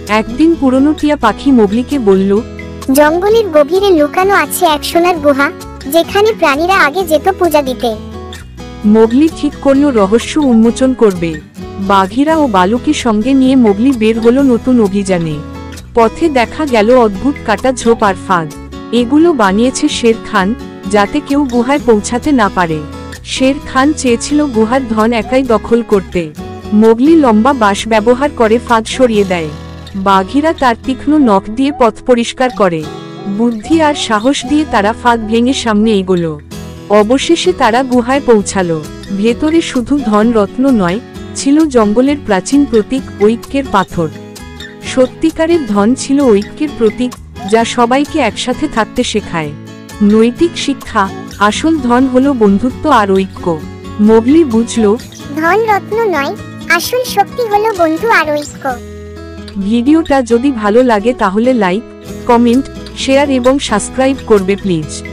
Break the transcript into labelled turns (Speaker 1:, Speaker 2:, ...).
Speaker 1: একদিন পুরনো টিয়া পাখি মোগলিকে বলল,
Speaker 2: জঙ্গলের গভীরে লুকানো আছে এক সোনার গুহা, যেখানে প্রাণীরা আগে যেত পূজা দিতে।
Speaker 1: মোগলি ঠিক করলো রহস্য উন্মোচন করবে। বাঘিরা ও বালুকে সঙ্গে নিয়ে মোগলি বের হলো নতুন অভিযানে। পথে দেখা গেল অদ্ভুত কাটা ঝোপ আর ফাঁদ। এগুলো বানিয়েছে শের খান, যাতে কেউ গুহায় পৌঁছাতে না পারে। শের খান চেয়েছিল গুহার ধন একাই দখল করতে। মোগলি লম্বা বাঁশ ব্যবহার করে ফাঁদ সরিয়ে দেয়। বাঘিরা তার তীক্ষ্ণ নখ দিয়ে পথ পরিষ্কার করে। বুদ্ধি আর সাহস দিয়ে তারা ফাঁদ ভেঙে সামনে এগোলো। অবশেষে তারা গুহায় পৌঁছালো। ভেতরে শুধু ধন রত্ন নয়, ছিল জঙ্গলের প্রাচীন প্রতীক, ঐক্যের পাথর। সত্যিকারের ধন ছিল ঐক্যের প্রতীক, যা সবাইকে একসাথে থাকতে শেখায়। নৈতিক শিক্ষা, আসল ধন হলো বন্ধুত্ব আর ঐক্য। মোগলি বুঝল,
Speaker 2: ধন রত্ন নয়, আসল শক্তি হলো বন্ধু আর ঐক্য।
Speaker 1: ভিডিওটা যদি ভালো লাগে তাহলে লাইক, কমেন্ট, শেয়ার এবং সাবস্ক্রাইব করবে প্লিজ।